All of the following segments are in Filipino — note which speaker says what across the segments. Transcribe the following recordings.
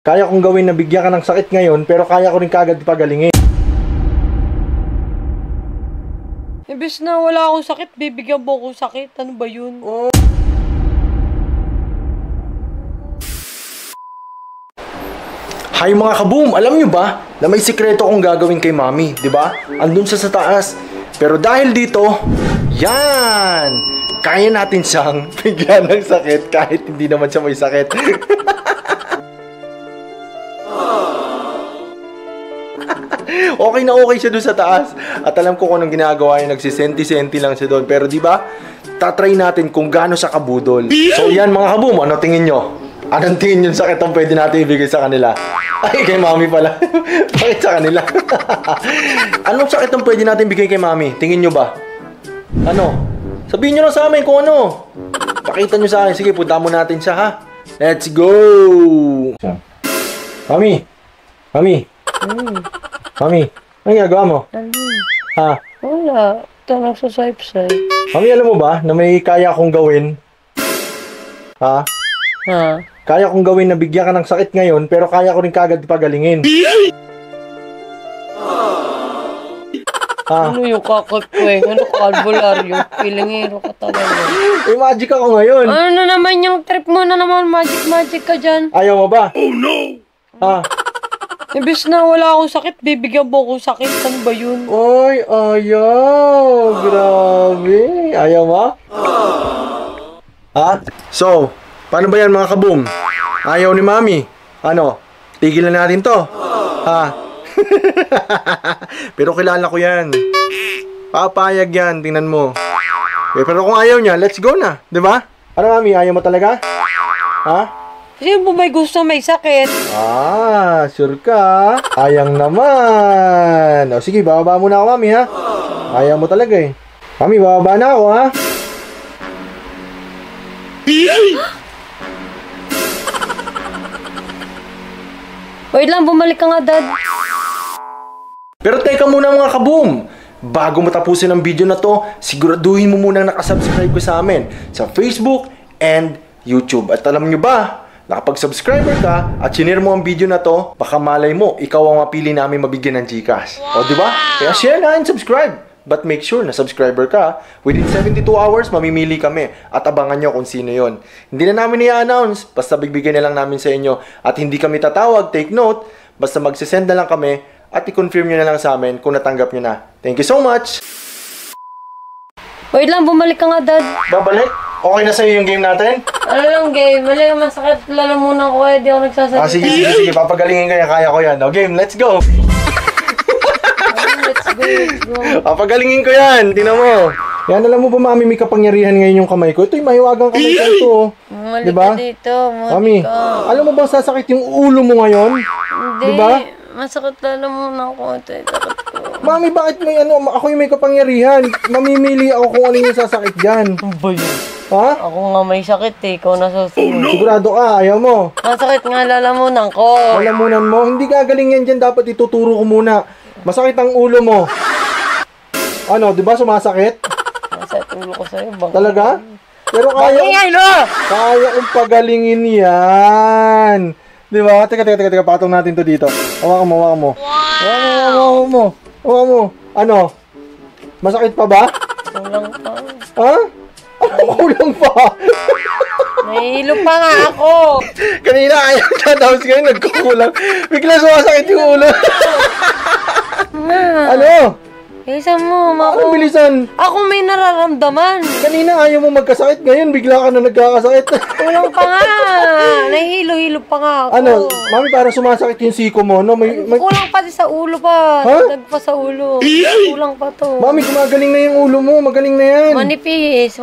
Speaker 1: Kaya kong gawin na bigyan ka ng sakit ngayon, pero kaya ko rin kagad pagalingin.
Speaker 2: Imbes na wala akong sakit, bibigyan mo akong sakit. Ano ba yun?
Speaker 1: Hi mga kaboom! Alam nyo ba na may sikreto akong gagawin kay Mami, di ba? Andun siya sa taas. Pero dahil dito, yan! Kaya natin siyang bigyan ng sakit kahit hindi naman siya may sakit. Okay na okay siya doon sa taas. At alam ko kung anong ginagawa niya, nagsisenti-senti lang siya doon. Pero di ba, tatry natin kung gaano siya kabudol. So yan mga kaboom, ano tingin nyo? Anong tingin yung sakit ang pwede natin ibigay sa kanila? Ay, kay Mami pala. Bakit sa kanila? Anong sakit ang pwede natin bigay kay Mami? Tingin nyo ba? Ano? Sabihin nyo lang sa amin kung ano. Pakita nyo sa akin. Sige, punta mo natin siya ha. Let's go! Mami! Mami! Mami! Anong ginagawa mo? Ha?
Speaker 2: Wala. Ito nagsasaip-saip.
Speaker 1: Mami, alam mo ba na may kaya akong gawin? Ha?
Speaker 2: Ha?
Speaker 1: Kaya kong gawin na bigyan ka ng sakit ngayon, pero kaya ko rin kagad pagalingin.
Speaker 2: Ano yung kakot ko eh? Ano kalbularyo? Pilingero ka talaga.
Speaker 1: May magic ako ngayon.
Speaker 2: Ano naman yung trip mo na naman? Magic ka dyan.
Speaker 1: Ayaw mo ba? Oh no! Ha?
Speaker 2: Imbes na wala akong sakit, bibigyan mo akong sakit. Ano ba yun?
Speaker 1: Oy, ayaw! Grabe! Ayaw mo? Ha? So, paano ba yan mga kaboom? Ayaw ni Mami. Ano? Tigilan natin to. Ha? Pero kilala ko yan. Papayag yan, tingnan mo. Pero kung ayaw niya, let's go na. Diba? Ano Mami, ayaw mo talaga? Ha?
Speaker 2: Sino po may gusto may sakit?
Speaker 1: Ah, sure ka? Ayang naman. O sige, bababa muna ako Mami ha. Ayaw mo talaga eh. Mami, bababa na ako ha.
Speaker 2: Wait lang, bumalik ka nga, Dad.
Speaker 1: Pero teka muna mga kaboom! Bago matapusin ang video na to, siguraduhin mo munang nakasubscribe ka sa amin sa Facebook and YouTube. At alam nyo ba, nakapag-subscriber ka at sinare mo ang video na to, baka malay mo, ikaw ang mapili namin mabigyan ng GCash. O diba? Kaya share na and subscribe. But make sure na subscriber ka. Within 72 hours, mamimili kami. At abangan nyo kung sino yon. Hindi na namin i-announce. Basta bibigyan na lang namin sa inyo. At hindi kami tatawag. Take note. Basta magsisend na lang kami. At i-confirm nyo na lang sa amin kung natanggap nyo na. Thank you so much!
Speaker 2: Wait lang, bumalik ka nga, Dad.
Speaker 1: Babalik? Okay na sa'yo yung game natin?
Speaker 2: Ano lang game? Mali naman sakit. Lalamunan ko eh. Di ako nagsasalita.
Speaker 1: Sige. Papagalingin ko yan. Kaya ko yan. O game, let's go! Papagalingin ko yan. Tingnan mo. Yan, alam mo ba Mami, may kapangyarihan ngayon yung kamay ko. Ito'y mahiwagang kamay ko ito.
Speaker 2: Mali
Speaker 1: diba?
Speaker 2: ka dito.
Speaker 1: Mami, alam mo bang sasakit yung ulo mo ngayon?
Speaker 2: Hindi.
Speaker 1: Diba?
Speaker 2: Masakit lalamunan ko. Ito yung sakit ko.
Speaker 1: Mami, bakit may ano? Ako yung may kapangyarihan. Mamimili ako kung ano yung sasakit dyan.
Speaker 2: Ano ba yun?
Speaker 1: Ha?
Speaker 2: Ako nga may sakit eh. Ikaw nasusunod.
Speaker 1: Sigurado ka, ayaw mo.
Speaker 2: Masakit nga lalamunan ko.
Speaker 1: Lalamunan mo. Hindi gagaling yan dyan. Dapat ituturo ko muna. Masakit ang ulo mo. Ano, di ba sumasakit?
Speaker 2: Masakit ulo ko sa'yo. Bang
Speaker 1: Talaga? Pero kaya kong pagalingin yan. Di ba? Teka. Patong natin to dito. Hawakan mo. Hawakan mo. Ano? Masakit pa ba?
Speaker 2: Kulang pa.
Speaker 1: Ha? Kulang pa.
Speaker 2: Nahihilo pa nga ako.
Speaker 1: Kanina ayaw na. Tapos ngayon nagkukulang. Bigla sumasakit yung ulo. Ano?
Speaker 2: Bilisan mo, Mako.
Speaker 1: Anong bilisan?
Speaker 2: Ako may nararamdaman.
Speaker 1: Kanina ayaw mo magkasakit. Ngayon bigla ka na nagkakasakit.
Speaker 2: Kulang pa nga. Nahihilo-hilo pa nga ako.
Speaker 1: Ano? Mami, parang sumasakit yung siko mo, no? May...
Speaker 2: Kulang pa sa ulo pa.
Speaker 1: Ha?
Speaker 2: Dagdag pa sa ulo. Kulang pa to.
Speaker 1: Mami, gumagaling na yung ulo mo. Magaling na yan.
Speaker 2: Manipis.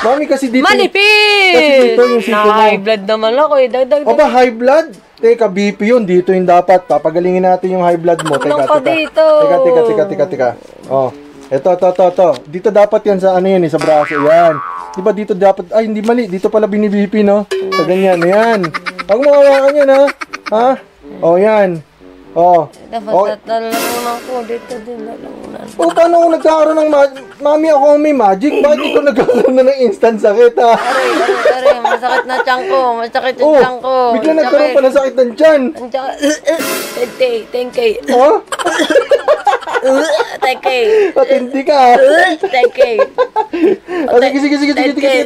Speaker 1: Mami, kasi dito...
Speaker 2: Manipis!
Speaker 1: Kasi dito yung siko mo.
Speaker 2: Na-high blood naman ako eh. Dagdag.
Speaker 1: Aba, high blood? Teka, BP yun. Dito yung dapat. Papagalingin natin yung high blood mo.
Speaker 2: Kulang pa dito.
Speaker 1: Teka. Oh. Ito. Dito dapat yan sa ano yan sa braso. Yan. Di ba dito dapat... Ay, hindi mali. Dito pala binibipi, no? Sa ganyan. Yan. Huwag mo hawakan yan, ha? Ha? Oh, yan. Oh.
Speaker 2: Dapat lalamunan ko. Dito din lalamunan.
Speaker 1: O, paano ako nagkakaroon ng Mami, ako ang may magic. Bakit ikaw nagkakaroon na ng instant sakit, ha?
Speaker 2: Aray, masakit na tiyan ko. Masakit yung tiyan ko.
Speaker 1: Bigla nagkaroon pa ng sakit ng tiyan.
Speaker 2: Ang tiyan. 10K.
Speaker 1: Ha?
Speaker 2: 10K.
Speaker 1: Patindi ka, ha?
Speaker 2: 10K.
Speaker 1: O, sige,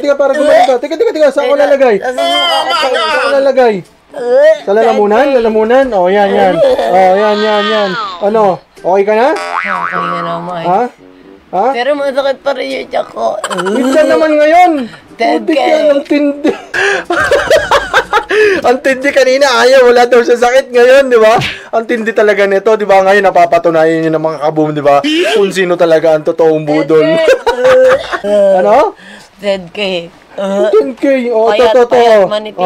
Speaker 1: teka, para gumaling ka. Teka, saan ko lalagay? Saan ko lalagay? Sa lalamunan? O, yan. O, yan. Ano? Okay ka na?
Speaker 2: Okay na naman.
Speaker 1: Ha?
Speaker 2: Pero masakit pa rin yung tiyan ko.
Speaker 1: Minsan naman ngayon.
Speaker 2: 10K.
Speaker 1: Putik yan, ang tindi. Ang tindi kanina, wala daw siya sakit ngayon, di ba? Ang tindi talaga nito, di ba? Ngayon napapatunayan niyo ng mga kaboom, di ba? Kung sino talaga ang totoong budol. Ano?
Speaker 2: 10K.
Speaker 1: 10K. O,
Speaker 2: Payat, manipis.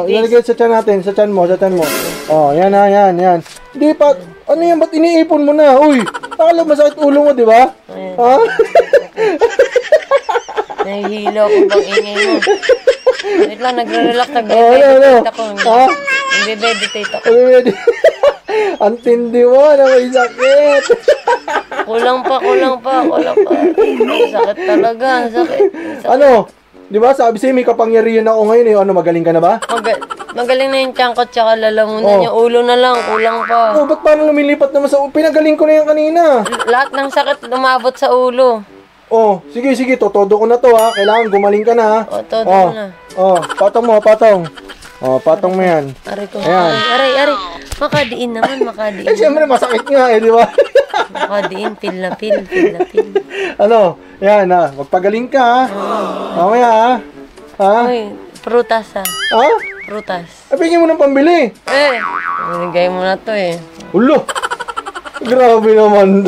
Speaker 1: Ilalagay sa tiyan natin, sa tiyan mo. O, yan. Hindi pa, ano yan, ba't iniipon mo na? Uy, akala masakit ulo mo, di ba? Ha?
Speaker 2: Nahihilo ako bang ingay mo. Wait lang, nagre-relax,
Speaker 1: nagbe-meditate
Speaker 2: ako. Nagbe-meditate ako.
Speaker 1: Ang tindi mo na may sakit.
Speaker 2: Kulang pa. Sakit talaga, sakit.
Speaker 1: Ano? Di ba sabi sa'yo may kapangyarihan ako ngayon eh. Ano, magaling ka na ba?
Speaker 2: Magaling na yung tiyan ko tsaka lalamunan. Yung ulo na lang, kulang pa.
Speaker 1: Oh, ba't parang lumilipat naman sa ulo? Pinagaling ko na yan kanina.
Speaker 2: Lahat ng sakit lumabot sa ulo.
Speaker 1: Oh, sige, totodo ko na to ha. Kailangan gumaling ka na ha.
Speaker 2: Todo na.
Speaker 1: Patong mo. Patong mo yan.
Speaker 2: Aray ko.
Speaker 1: Ayan.
Speaker 2: Aray. Makadiin naman.
Speaker 1: Eh, siyempre masakit nga eh, di ba?
Speaker 2: Makadiin, feel na feel.
Speaker 1: Ano? Yan ha. Magpagaling ka ha. Mamaya ha.
Speaker 2: Uy, prutas ha.
Speaker 1: Ha?
Speaker 2: Prutas.
Speaker 1: Pingin mo ng pambili.
Speaker 2: Binigay mo na to eh.
Speaker 1: Ulo. Grabe naman.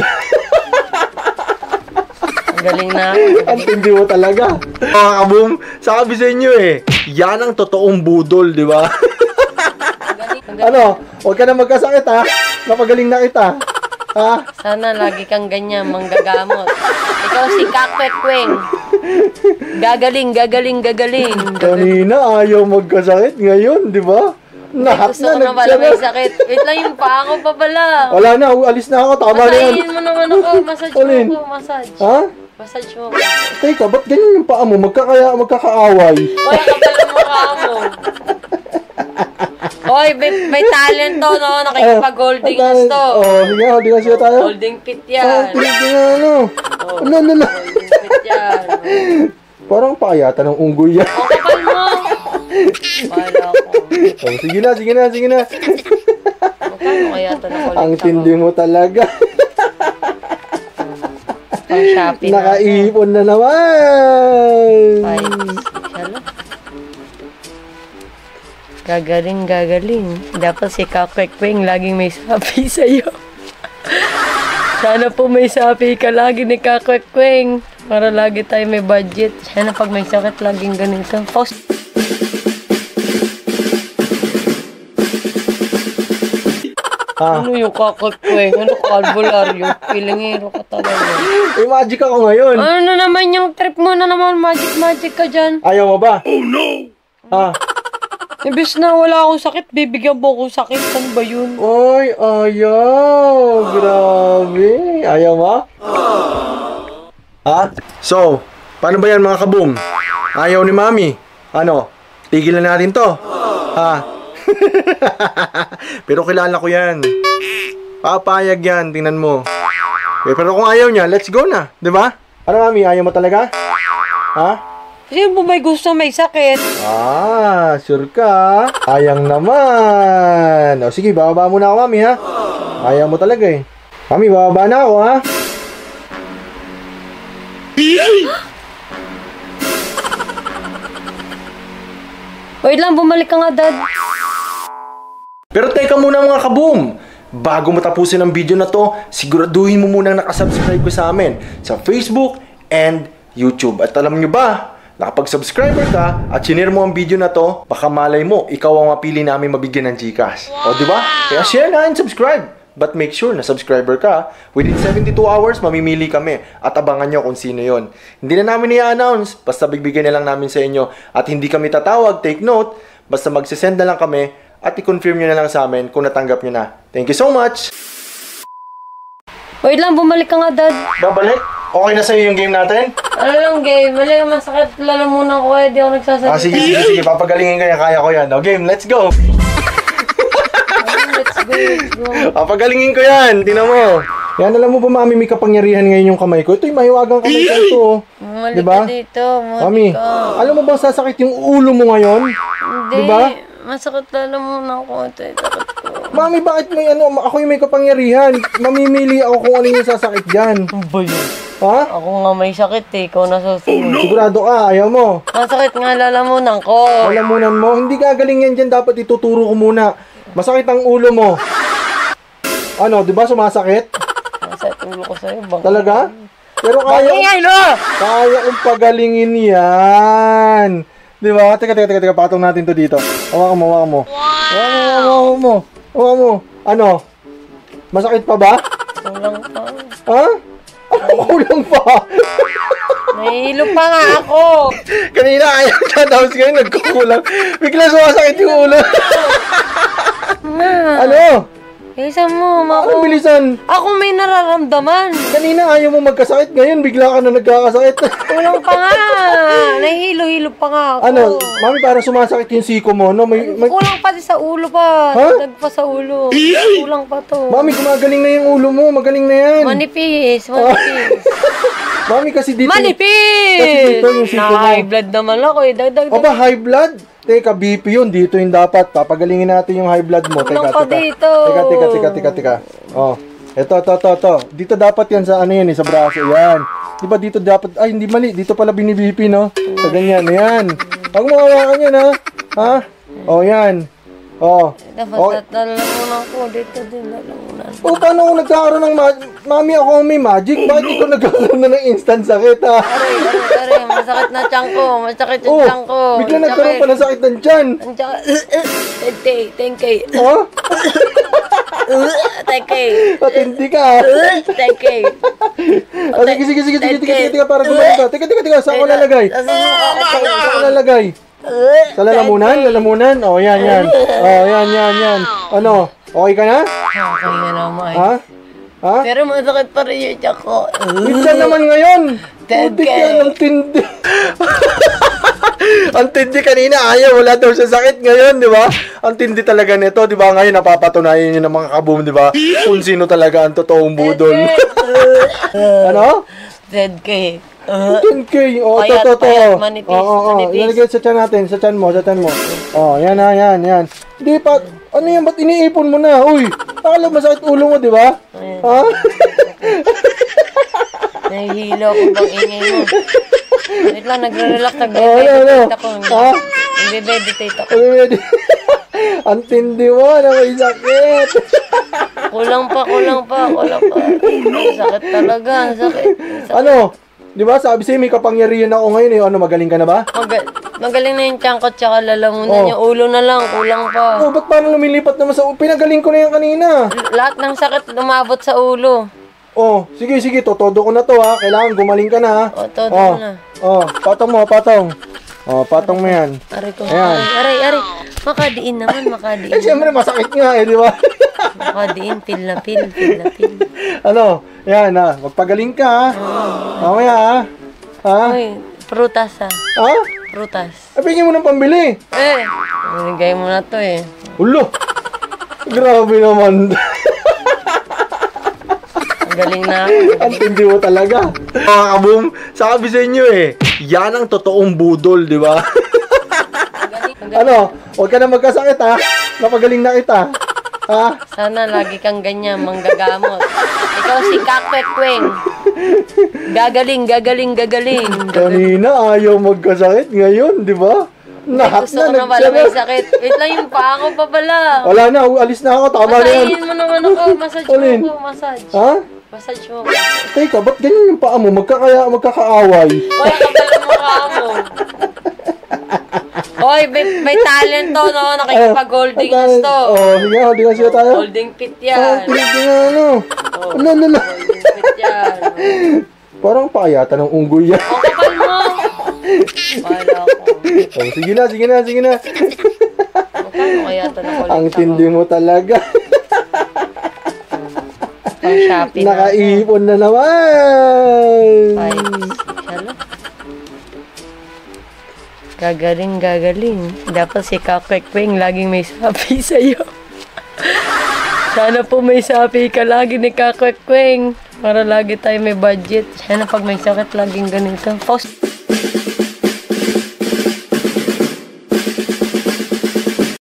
Speaker 2: Galing na.
Speaker 1: Ang tindi mo talaga. Mga kaboom, sabi sa inyo eh, yan ang totoong budol, di ba? Ano? Huwag ka na magkasakit ha. Napagaling na kita. Ha?
Speaker 2: Sana lagi kang ganyan, manggagamot. Ikaw si Kakwekweng. Gagaling.
Speaker 1: Kanina ayaw magkasakit, ngayon, di ba? Lahat
Speaker 2: gusto ko na pala may sakit. Wait lang, yung paa ko pa pala.
Speaker 1: Wala na, alis na ako. Tama na yan.
Speaker 2: Masahin mo naman ako. Massage mo ako. Massage.
Speaker 1: Ha?
Speaker 2: Massage mo ako.
Speaker 1: Teka, ba't ganyan yung paa mo? Magkakaaway.
Speaker 2: Hoy, kapal ang mukha mo. Hoy, may talent to, no? Nakikipag-holding to.
Speaker 1: Sige, holding siya tayo.
Speaker 2: Holding pit yan.
Speaker 1: Ano?
Speaker 2: Holding pit yan.
Speaker 1: Parang paayata ng unggoy yan.
Speaker 2: Kapal mo. Wala ko.
Speaker 1: Sige na.
Speaker 2: Magkano kaya ito na kulit
Speaker 1: Ang tindi mo talaga.
Speaker 2: Pang Shopee na.
Speaker 1: Nakaipon na naman.
Speaker 2: Gagaling. Dapat si Kakwekweng laging may sapi sa'yo. Sana po may sapi ka lagi ni Kakwekweng. Para lagi tayo may budget. Sana pag may sakit, laging ganito. Ano yung Kakwekweng? Ano kalbularyo? Pilingero ka talaga.
Speaker 1: May magic ako ngayon.
Speaker 2: Ano naman yung trip mo na naman? Magic ka dyan.
Speaker 1: Ayaw mo ba? Oh no! Ha?
Speaker 2: Imbis na wala akong sakit, bibigyan mo akong sakit. Saan ba yun?
Speaker 1: Oy, ayaw. Grabe. Ayaw mo? Ha? So, paano ba yan mga kaboom? Ayaw ni Mami. Ano? Tigilan natin to. Ha? Pero kilala ko yan. Papayag yan, tingnan mo. Pero kung ayaw niya, let's go na. Diba? Ano Mami, ayaw mo talaga? Ha?
Speaker 2: Sino mo may gusto may sakit?
Speaker 1: Sure ka? Sayang naman. O sige, bababa muna ako, Mami, ha? Ayaw mo talaga eh. Mami, bababa na ako, ha?
Speaker 2: Wait lang, bumalik ka nga, Dad.
Speaker 1: Pero teka muna mga kaboom. Bago mo tapusin ang video na to, siguraduhin mo munang nakasubscribe ka sa amin sa Facebook and YouTube. At alam nyo ba, nakapag-subscriber ka at sinare mo ang video na to, baka malay mo, ikaw ang mapili namin mabigyan ng GCash. O diba? Kaya share na and subscribe. But make sure na subscriber ka. Within 72 hours, mamimili kami at abangan nyo kung sino yon. Hindi na namin i-announce, basta bigbigay na lang namin sa inyo. At hindi kami tatawag, take note, basta magsisend na lang kami at i-confirm nyo na lang sa amin kung natanggap nyo na. Thank you so much!
Speaker 2: Wait lang, bumalik ka nga, Dad.
Speaker 1: Babalik? Okay na sa'yo yung game natin?
Speaker 2: Ano lang, game? Mali, masakit. Lalamunan ko eh. Di ako nagsasalita.
Speaker 1: Sige. Papagalingin ko yan. Kaya ko yan. O, game, let's go.
Speaker 2: Let's go.
Speaker 1: Papagalingin ko yan. Tingnan mo. Yan, alam mo ba, Mami, may kapangyarihan ngayon yung kamay ko. Ito yung mahiwagang kamay ko ito.
Speaker 2: Bumalik
Speaker 1: Diba?
Speaker 2: ka dito.
Speaker 1: Mami, alam mo bang sasakit yung ulo mo ngayon?
Speaker 2: Hindi.
Speaker 1: Diba?
Speaker 2: Masakit lalamunan ko. Ito, sakit ko.
Speaker 1: Mami, bakit may ako yung may kapangyarihan? Mamimili ako kung ano yung sasakit dyan.
Speaker 2: Ano ba yun?
Speaker 1: Ha?
Speaker 2: Ako nga may sakit eh. Ikaw na susunod.
Speaker 1: Sigurado ka, ayaw mo.
Speaker 2: Masakit nga lalamunan ko.
Speaker 1: Lalamunan mo, hindi gagaling yan dyan. Dapat ituturo ko muna. Masakit ang ulo mo. Ano, di ba sumasakit?
Speaker 2: Masakit ulo ko sa'yo. Bang.
Speaker 1: Talaga? Pero kaya kong pagalingin yan. Di ba? Teka, patong natin to dito. Hawakan mo. Hawakan mo. Ano? Masakit pa ba?
Speaker 2: Kulang pa.
Speaker 1: Ha? Kulang pa.
Speaker 2: Nahihilo pa nga ako.
Speaker 1: Kanina kaya tapos ngayon nagkukulang. Bigla sumasakit yung ulo. Ano?
Speaker 2: Bilisan mo,
Speaker 1: Anong bilisan?
Speaker 2: Ako may nararamdaman.
Speaker 1: Kanina ayaw mo magkasakit, ngayon bigla ka na nagkakasakit.
Speaker 2: Kulang pa nga. Nahihilo-hilo pa nga ako.
Speaker 1: Ano, Mami, parang sumasakit yung siko mo, no?
Speaker 2: Kulang pa sa ulo pa.
Speaker 1: Ha?
Speaker 2: Dagdag pa sa ulo. Kulang pa to.
Speaker 1: Mami, gumagaling na yung ulo mo, magaling na yan.
Speaker 2: Manipis.
Speaker 1: Mami, kasi dito...
Speaker 2: Manipis!
Speaker 1: Kasi dito yung siko mo.
Speaker 2: Na-high blood naman ako eh. Dagdag.
Speaker 1: O ba, high blood? Teka, BP yun. Dito yung dapat. Papagalingin natin yung high blood mo.
Speaker 2: Kulang pa dito.
Speaker 1: Teka. Oh, ito. Dito dapat yan sa ano yan, sa braso. Yan. Di ba dito dapat... Ay, hindi mali. Dito pala binibipi, no? Sa ganyan. Yan. Huwag mo hawakan yan, ha? Ha? Oh, yan. Oh.
Speaker 2: Dapat lalamunan ko. Dito din lalamunan.
Speaker 1: O, paano ako nagkakaroon ng Mami, ako ang may magic? Bakit di ko nagkakaroon na ng instant sakit, ha?
Speaker 2: Aray, masakit na tiyan ko. Masakit yung tiyan ko.
Speaker 1: Bigla nagkaroon pa ng sakit ng tiyan.
Speaker 2: Ang tiyan. 10K.
Speaker 1: Oh?
Speaker 2: 10K.
Speaker 1: Patindi ka, ha?
Speaker 2: 10K.
Speaker 1: Sige, tika, para gumaling ka. Teka, saan ko lalagay? Saan ko lalagay? Sa lalamunan? Oh, yan. Oh, yan. Ano? Okay ka na?
Speaker 2: Okay na naman.
Speaker 1: Ha?
Speaker 2: Pero masakit pa rin yung tiyan ko.
Speaker 1: Minsan naman ngayon.
Speaker 2: 10K.
Speaker 1: Putik yan, ang tindi. Ang tindi kanina, wala daw siya sakit ngayon, di ba? Ang tindi talaga nito, di ba? Ngayon napapatunayan niyo ng mga kaboom, di ba? Kung sino talaga ang totoong budol. Ano?
Speaker 2: 10K.
Speaker 1: 10K. Oh,
Speaker 2: Payat, manipis, manipis.
Speaker 1: Ilalagay sa tiyan natin, sa tiyan mo. Oh, yan. Hindi pa, ano yan, ba't iniipon mo na? Uy, akala masakit ulo mo, di ba? Ha?
Speaker 2: Nahihilo ako bang ingay mo. Wait lang, nagre-relax,
Speaker 1: Ano?
Speaker 2: nagre-meditate ako.
Speaker 1: Ha?
Speaker 2: Nagre-meditate ako.
Speaker 1: Ang tindi mo na may sakit.
Speaker 2: Kulang pa. Sakit talaga, sakit.
Speaker 1: Ano? Di ba sabi sa'yo may kapangyarihan ako ngayon eh. Ano, magaling ka na ba?
Speaker 2: Magaling na yung tiyan ko tsaka lalamunan. Yung ulo na lang, kulang pa.
Speaker 1: Oh, ba't parang lumilipat naman sa ulo? Pinagaling ko na yan kanina.
Speaker 2: Lahat ng sakit lumabot sa ulo.
Speaker 1: Oh, sige, totodo ko na to ha. Kailangan gumaling ka na ha.
Speaker 2: Todo na.
Speaker 1: Oh, patong mo. Oh, patong mo yan.
Speaker 2: Aray ko.
Speaker 1: Ayan.
Speaker 2: Aray. Makadiin naman.
Speaker 1: Eh, siyempre masakit nga eh, di ba?
Speaker 2: Makadiin, pil na pil.
Speaker 1: Ano, yan ha. Magpagaling ka ha. Mamaya ha. Ha?
Speaker 2: Uy, prutas ha.
Speaker 1: Ha?
Speaker 2: Prutas.
Speaker 1: Pingin mo ng pambili.
Speaker 2: Binigay mo na to eh.
Speaker 1: Ulo. Grabe naman.
Speaker 2: Galing na.
Speaker 1: Ang tindi mo talaga. Mga kaboom, sabi sa inyo eh, yan ang totoong budol, di ba? Ano, huwag ka na magkasakit ha. Napagaling na kita. Ha?
Speaker 2: Sana lagi kang ganyan, manggagamot. Ikaw si Kakwekweng. Gagaling.
Speaker 1: Kanina ayaw magkasakit, ngayon, di ba? Nahat
Speaker 2: Gusto ko na pala may sakit. Wait lang, yung paa ko pa pala.
Speaker 1: Wala na, alis na ako, tama na yan.
Speaker 2: Masahin mo naman ako. Massage mo ako. Massage.
Speaker 1: Ha?
Speaker 2: Massage mo.
Speaker 1: Teka, ba't ganyan yung paa mo? Magkakaaway.
Speaker 2: Hoy, kapal mo ka mo. Hoy, may talent to, no? Nakikipag-holding us to.
Speaker 1: Oh, sige, holding us tayo.
Speaker 2: Holding pit yan.
Speaker 1: Ano?
Speaker 2: Holding pit yan.
Speaker 1: Parang paayata ng unggoy yan.
Speaker 2: O, kapal mo. Pala ko.
Speaker 1: Oh, sige na.
Speaker 2: Magkano kaya ito na kulit
Speaker 1: Ang tindi mo talaga.
Speaker 2: Pang Shopee na ako.
Speaker 1: Nakaipon na naman!
Speaker 2: 5, 6, hala. Gagaling. Dapat si Kakwekweng laging may sapi sa'yo. Sana po may sapi ka lagi ni Kakwekweng. Para lagi tayo may budget. Sana pag may sakit laging ganito. Post.